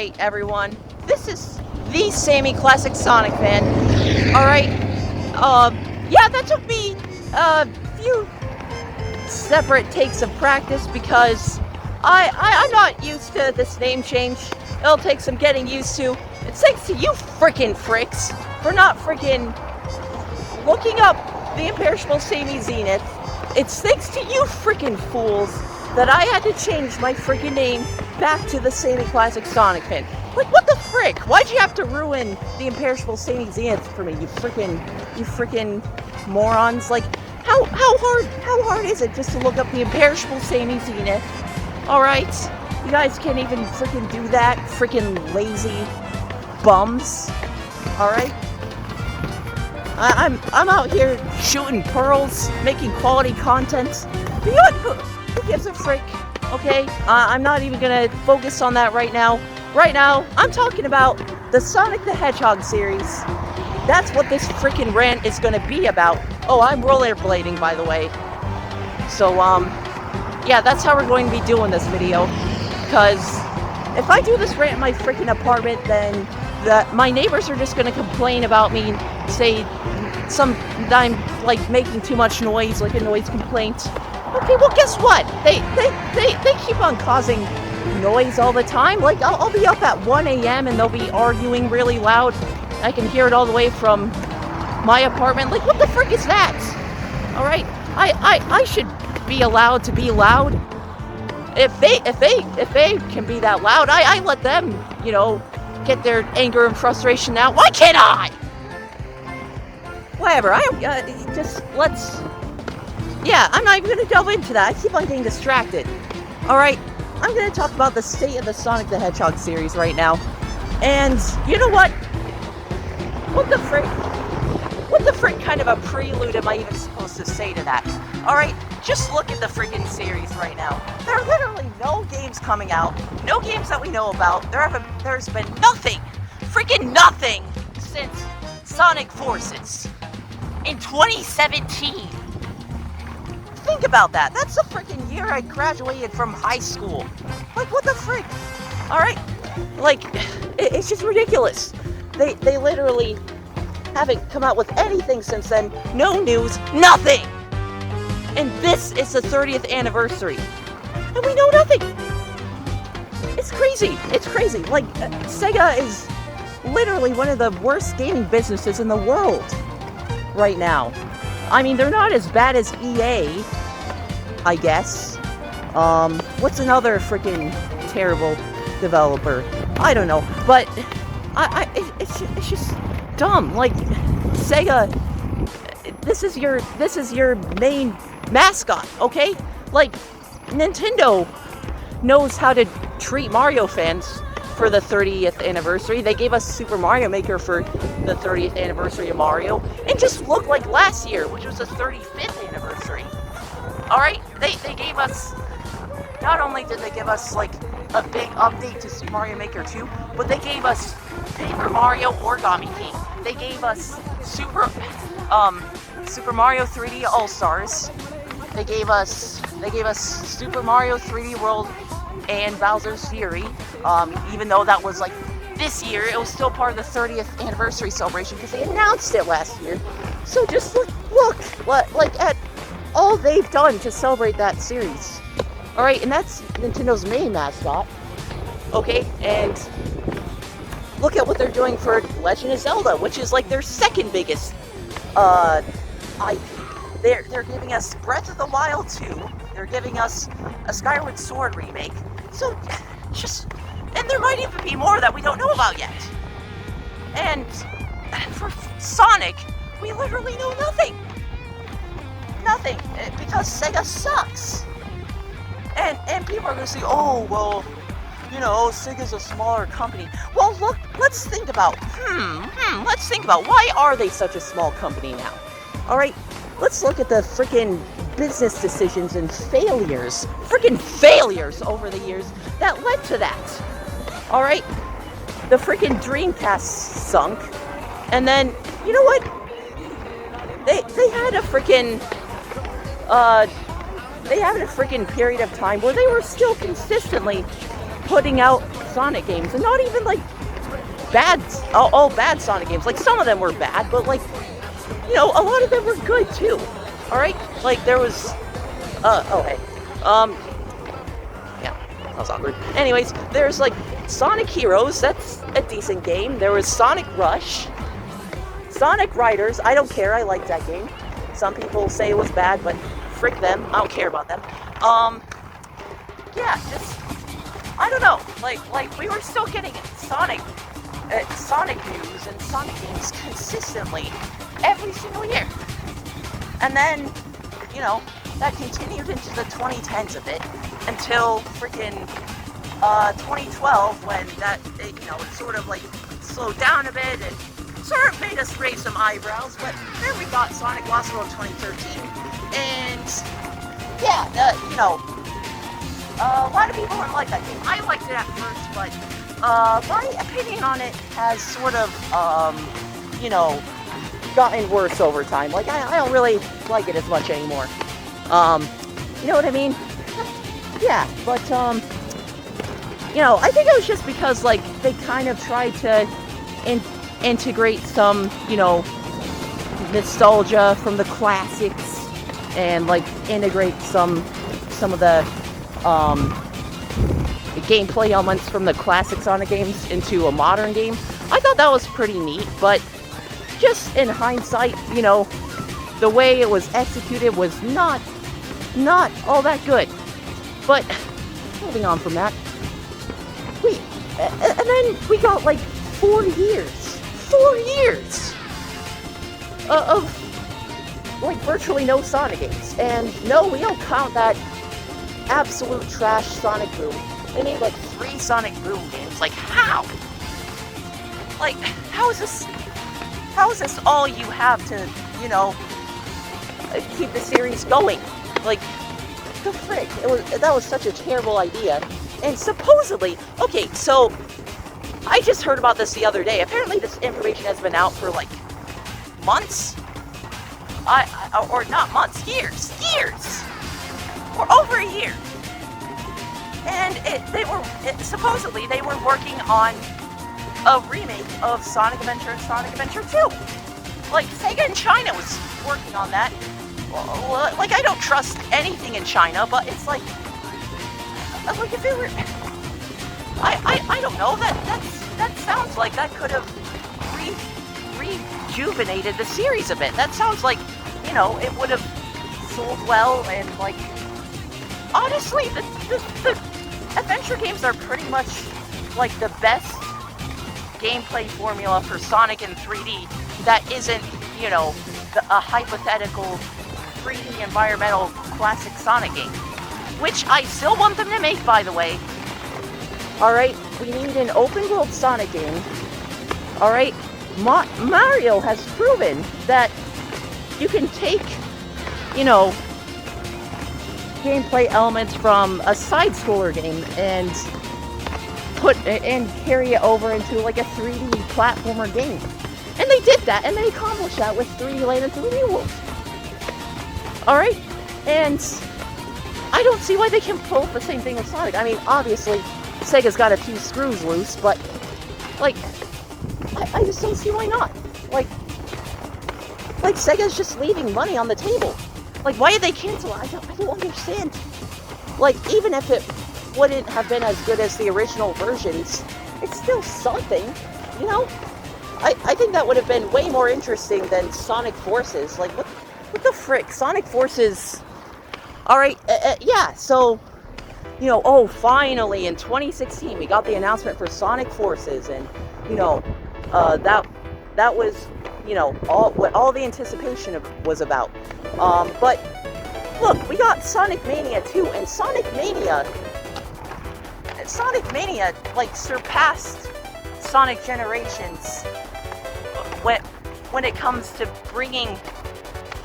Alright, everyone. This is the Sammy Classic Sonic fan. Alright. Yeah, that took me a few separate takes of practice because I'm not used to this name change. It'll take some getting used to. It's thanks to you frickin' fricks for not frickin' looking up the imperishable Sammy Zenith. It's thanks to you frickin' fools that I had to change my frickin' name back to the Sammy Classic Sonic fan. Like, what the frick? Why'd you have to ruin the imperishable Sammy Zenith for me, you frickin' morons? Like, how hard is it just to look up the imperishable Sammy Zenith? Alright, you guys can't even frickin' do that, frickin' lazy bums. Alright? I'm out here shooting pearls, making quality content. But you know what? Who gives a frick? Okay? I'm not even gonna focus on that right now. Right now, I'm talking about the Sonic the Hedgehog series. That's what this freaking rant is gonna be about. Oh, I'm rollerblading, by the way. So, yeah, that's how we're going to be doing this video. Because if I do this rant in my freaking apartment, then my neighbors are just gonna complain about me, say that I'm like making too much noise, like a noise complaint. Okay, well, guess what? They keep on causing noise all the time. Like, I'll be up at 1 a.m. and they'll be arguing really loud. I can hear it all the way from my apartment. Like, what the frick is that? All right, I should be allowed to be loud. If they can be that loud, I let them, you know, get their anger and frustration out. Why can't I? Whatever. Yeah, I'm not even going to delve into that. I keep on getting distracted. Alright, I'm going to talk about the state of the Sonic the Hedgehog series right now. And, you know what? What the frick kind of a prelude am I even supposed to say to that? Alright, just look at the freaking series right now. There are literally no games coming out. No games that we know about. There's been nothing, freaking nothing, since Sonic Forces in 2017. Think about that. That's the freaking year I graduated from high school. Like, what the frick? Alright? Like, it's just ridiculous. They literally haven't come out with anything since then. No news, nothing! And this is the 30th anniversary. And we know nothing! It's crazy. It's crazy. Like, Sega is literally one of the worst gaming businesses in the world right now. I mean, they're not as bad as EA, I guess. What's another freaking terrible developer? I don't know, but it's just dumb. Like, Sega, this is your main mascot, okay? Like, Nintendo knows how to treat Mario fans for the 30th anniversary. They gave us Super Mario Maker for the 30th anniversary of Mario. And just look like last year, which was the 35th anniversary. Alright, they gave us, not only did they give us like a big update to Super Mario Maker 2, but they gave us Paper Mario Origami King. They gave us Super Mario 3D All-Stars. They gave us Super Mario 3D World and Bowser's Fury. Even though that was like this year, it was still part of the 30th anniversary celebration because they announced it last year. So just look like at all they've done to celebrate that series. Alright, and that's Nintendo's main mascot. Okay, and look at what they're doing for Legend of Zelda, which is like their second biggest IP. They're giving us Breath of the Wild 2. They're giving us a Skyward Sword remake. So, and there might even be more that we don't know about yet. And for Sonic, we literally know nothing. Nothing, because Sega sucks. And people are gonna say, oh, well, you know, Sega's a smaller company. Well, look, let's think about, why are they such a small company now? Alright, let's look at the freaking business decisions and failures over the years that led to that. Alright, the freaking Dreamcast sunk, and then, you know what? They had a freaking period of time where they were still consistently putting out Sonic games, and not even like bad, all bad Sonic games. Like some of them were bad, but like, you know, a lot of them were good too. All right, like there was, oh hey, yeah, that was awkward. Anyways, there's like Sonic Heroes. That's a decent game. There was Sonic Rush, Sonic Riders. I don't care. I like that game. Some people say it was bad, but frick them. I don't care about them. Yeah, just I don't know. Like we were still getting Sonic news and Sonic games consistently every single year. And then, you know, that continued into the 2010s a bit until freaking 2012 when that, you know, it sort of like slowed down a bit and sort of made us raise some eyebrows. But then we got Sonic Lost World 2013. And yeah, you know, a lot of people don't like that game. I liked it at first, but my opinion on it has sort of, you know, gotten worse over time. Like, I don't really like it as much anymore. You know what I mean? Yeah, but, you know, I think it was just because, like, they kind of tried to integrate some, you know, nostalgia from the classics and, like, integrate some of the, gameplay elements from the classic Sonic games into a modern game. I thought that was pretty neat, but just in hindsight, you know, the way it was executed was not all that good. But moving on from that, and then we got like 4 years of like virtually no Sonic games. And no, we don't count that absolute trash Sonic Boom. They made like 3 Sonic Boom games. Like how? Like how is this all you have to, you know, keep the series going? Like the frick? That was such a terrible idea. And supposedly, okay, so I just heard about this the other day. Apparently this information has been out for like months. Or not months, years. Or over a year. And supposedly they were working on a remake of Sonic Adventure and Sonic Adventure 2. Like, Sega in China was working on that. Like, I don't trust anything in China, but it's like if it were, I don't know, that sounds like that could have rejuvenated the series a bit. That sounds like, you know, it would have sold well, and like, honestly, the adventure games are pretty much like the best gameplay formula for Sonic in 3D that isn't, you know, a hypothetical 3D environmental classic Sonic game, which I still want them to make, by the way. Alright, we need an open world Sonic game. Alright, Mario has proven that you can take, you know, gameplay elements from a side-scroller game and carry it over into like a 3D platformer game. And they did that, and they accomplished that with 3D Land and 3D World. Alright? And I don't see why they can pull the same thing with Sonic. I mean, obviously, Sega's got a few screws loose, but, like, I just don't see why not. Like, Sega's just leaving money on the table. Like, why did they cancel it? I don't understand. Like, even if it wouldn't have been as good as the original versions, it's still something, you know? I think that would have been way more interesting than Sonic Forces. Like, what the frick? Sonic Forces... Alright, yeah, so, you know, oh, finally, in 2016, we got the announcement for Sonic Forces, and, you know, that was, you know, what all the anticipation was about. But, look, we got Sonic Mania 2, and Sonic Mania, like, surpassed Sonic Generations when it comes to bringing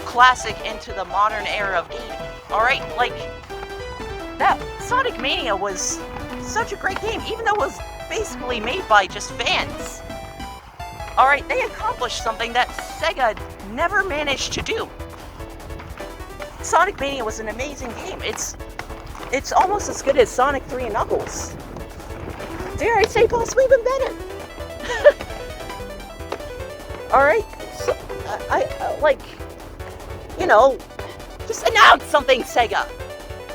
classic into the modern era of gaming. Alright, like, that Sonic Mania was such a great game, even though it was basically made by just fans. Alright, they accomplished something that Sega never managed to do. Sonic Mania was an amazing game. It's almost as good as Sonic 3 and Knuckles. dare I say, possibly even better. Alright, so, like, you know, just announce something, Sega.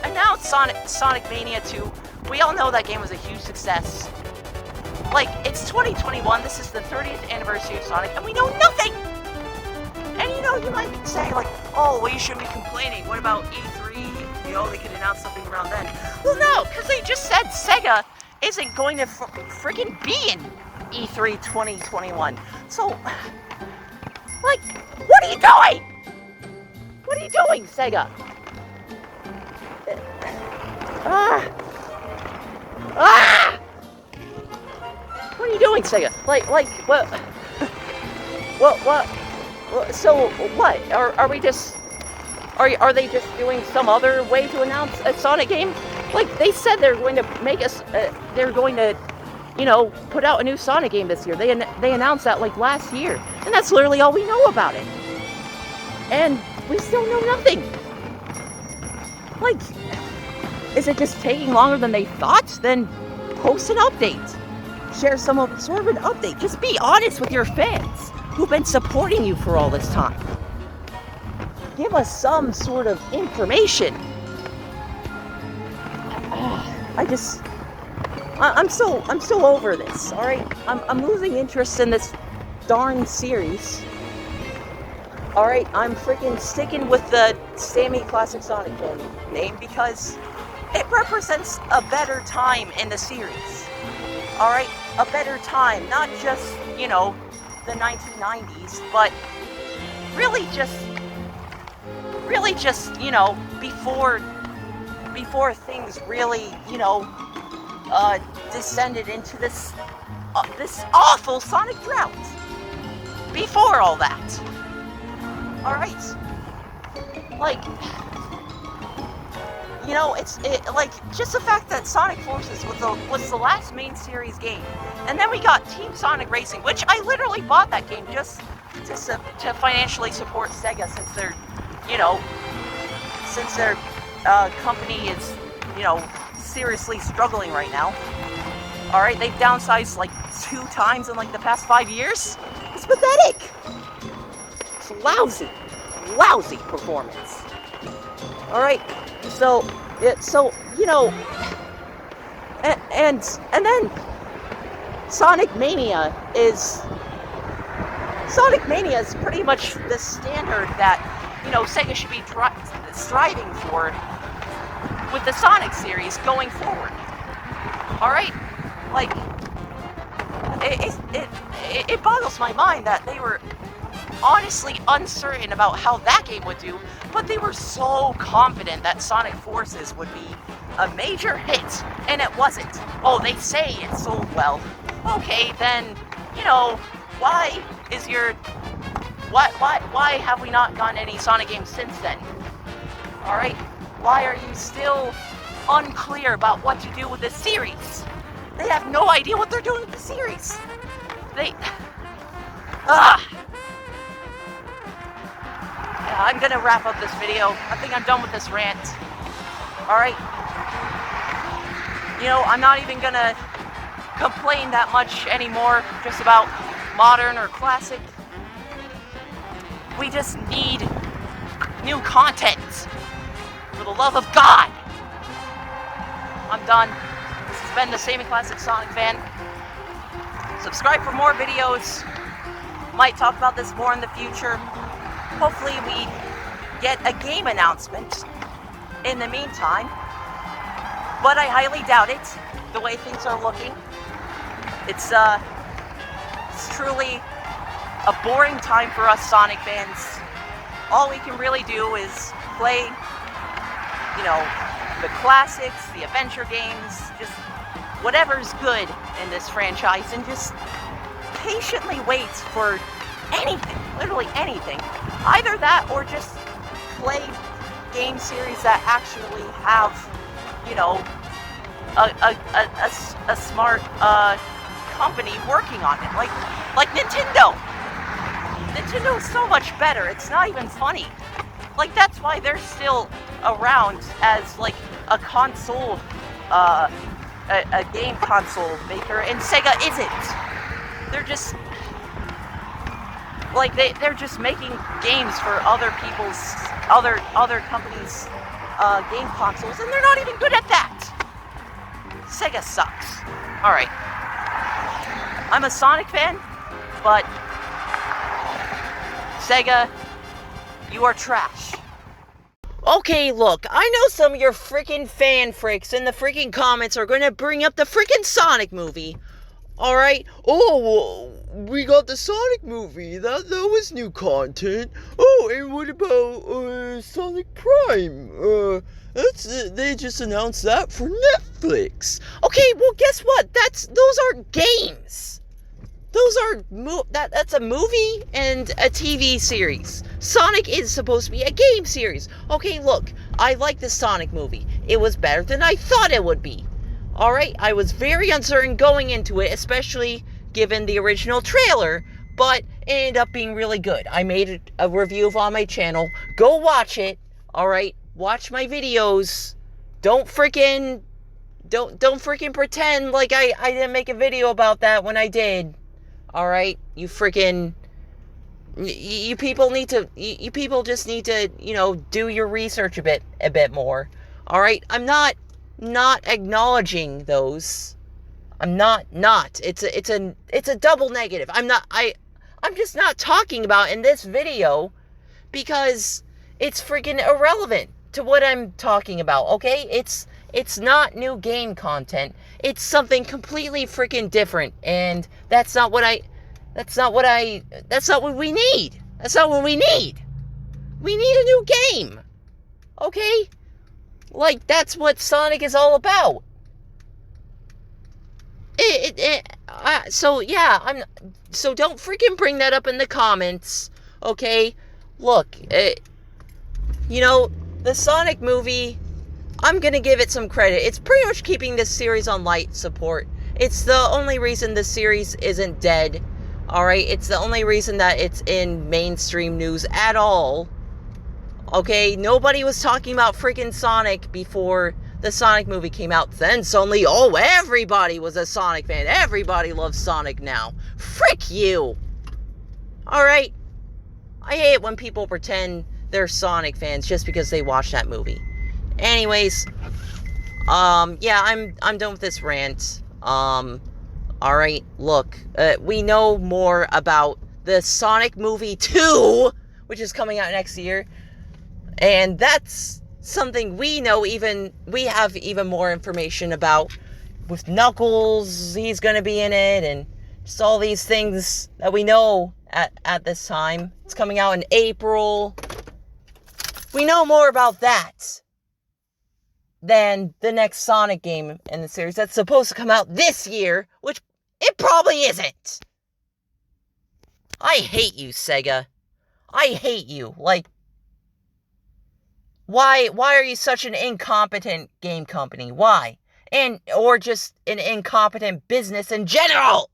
Announce Sonic Mania 2. We all know that game was a huge success. Like, it's 2021, this is the 30th anniversary of Sonic, and we know nothing! And you know, you might say, like, oh, well, you shouldn't be complaining. What about E3? You know, they could announce something around then. Well, no, because they just said Sega isn't going to freaking be in E3 2021. So, like, what are you doing? What are you doing, Sega? What are you doing, Sega? Like, what? So, what? Are we just... Are they just doing some other way to announce a Sonic game? Like, they said they're going to make us... they're going to, you know, put out a new Sonic game this year. They announced that, like, last year. And that's literally all we know about it. And we still know nothing. Like, is it just taking longer than they thought? Then post an update. Share sort of an update. Just be honest with your fans who've been supporting you for all this time. Give us some sort of information. I'm so over this. All right, I'm losing interest in this darn series. All right, I'm freaking sticking with the Sammy Classic Sonic name because it represents a better time in the series. All right, a better time, not just, you know, the 1990s, but really just, you know, before things really, you know, descended into this awful Sonic Drought. Before all that. All right. Like, you know, like, just the fact that Sonic Forces was the last main series game, and then we got Team Sonic Racing, which I literally bought that game just to financially support Sega, since they're, you know, since their company is, you know, seriously struggling right now. All right, they've downsized like 2 times in like the past 5 years. It's pathetic. It's lousy performance. All right. So you know, and then Sonic Mania is pretty much the standard that, you know, Sega should be striving for with the Sonic series going forward. All right, like, it boggles my mind that they were honestly uncertain about how that game would do, but they were so confident that Sonic Forces would be a major hit, and it wasn't. Oh, they say it sold well. Okay, then, you know, why have we not gotten any Sonic games since then? Alright, why are you still unclear about what to do with this series? They have no idea what they're doing with the series. I'm gonna wrap up this video. I think I'm done with this rant. Alright. You know, I'm not even gonna complain that much anymore just about modern or classic. We just need new content. For the love of God. I'm done. This has been the Sammy Classic Sonic fan. Subscribe for more videos. Might talk about this more in the future. Hopefully we get a game announcement in the meantime. But I highly doubt it, the way things are looking. It's truly a boring time for us Sonic fans. All we can really do is play, you know, the classics, the adventure games, just whatever's good in this franchise, and just patiently wait for anything, literally anything. Either that or just play game series that actually have, you know, a smart company working on it, like Nintendo. Nintendo is so much better. It's not even funny. Like, that's why they're still around as like a console a game console maker, and Sega isn't. They're just like they're just making games for other people's other companies' game consoles, and they're not even good at that. Sega sucks. All right, I'm a Sonic fan, but Sega, you are trash. Okay, look, I know some of your freaking fan freaks in the freaking comments are going to bring up the freaking Sonic movie. Alright? Oh, we got the Sonic movie. That was new content. Oh, and what about Sonic Prime? They just announced that for Netflix. Okay, well, guess what? Those are games. Those are that's a movie and a TV series. Sonic is supposed to be a game series. Okay, look, I like the Sonic movie. It was better than I thought it would be. Alright, I was very uncertain going into it, especially given the original trailer, but it ended up being really good. I made a review of on my channel. Go watch it. Alright, watch my videos. Don't freaking pretend like I didn't make a video about that when I did. Alright, you freaking... You people need to... You people just need to, do your research a bit more. Alright, I'm not acknowledging those. I'm not. It's a double negative. I'm just not talking about in this video because it's freaking irrelevant to what I'm talking about, okay? It's not new game content. It's something completely freaking different, and that's not what we need. That's not what we need. We need a new game. Okay? Like, that's what Sonic is all about. So don't freaking bring that up in the comments, okay? Look, the Sonic movie, I'm gonna give it some credit. It's pretty much keeping this series on light support. It's the only reason the series isn't dead, alright? It's the only reason that it's in mainstream news at all. Okay, nobody was talking about freaking Sonic before the Sonic movie came out. Then suddenly, everybody was a Sonic fan. Everybody loves Sonic now. Frick you! Alright? I hate it when people pretend they're Sonic fans just because they watched that movie. Anyways, yeah, I'm done with this rant. Alright, look, we know more about the Sonic movie 2, which is coming out next year. And that's something we have even more information about. With Knuckles, he's going to be in it, and just all these things that we know at this time. It's coming out in April. We know more about that than the next Sonic game in the series that's supposed to come out this year, which it probably isn't. I hate you, Sega. I hate you. Like, why are you such an incompetent game company? Why? Or just an incompetent business in general?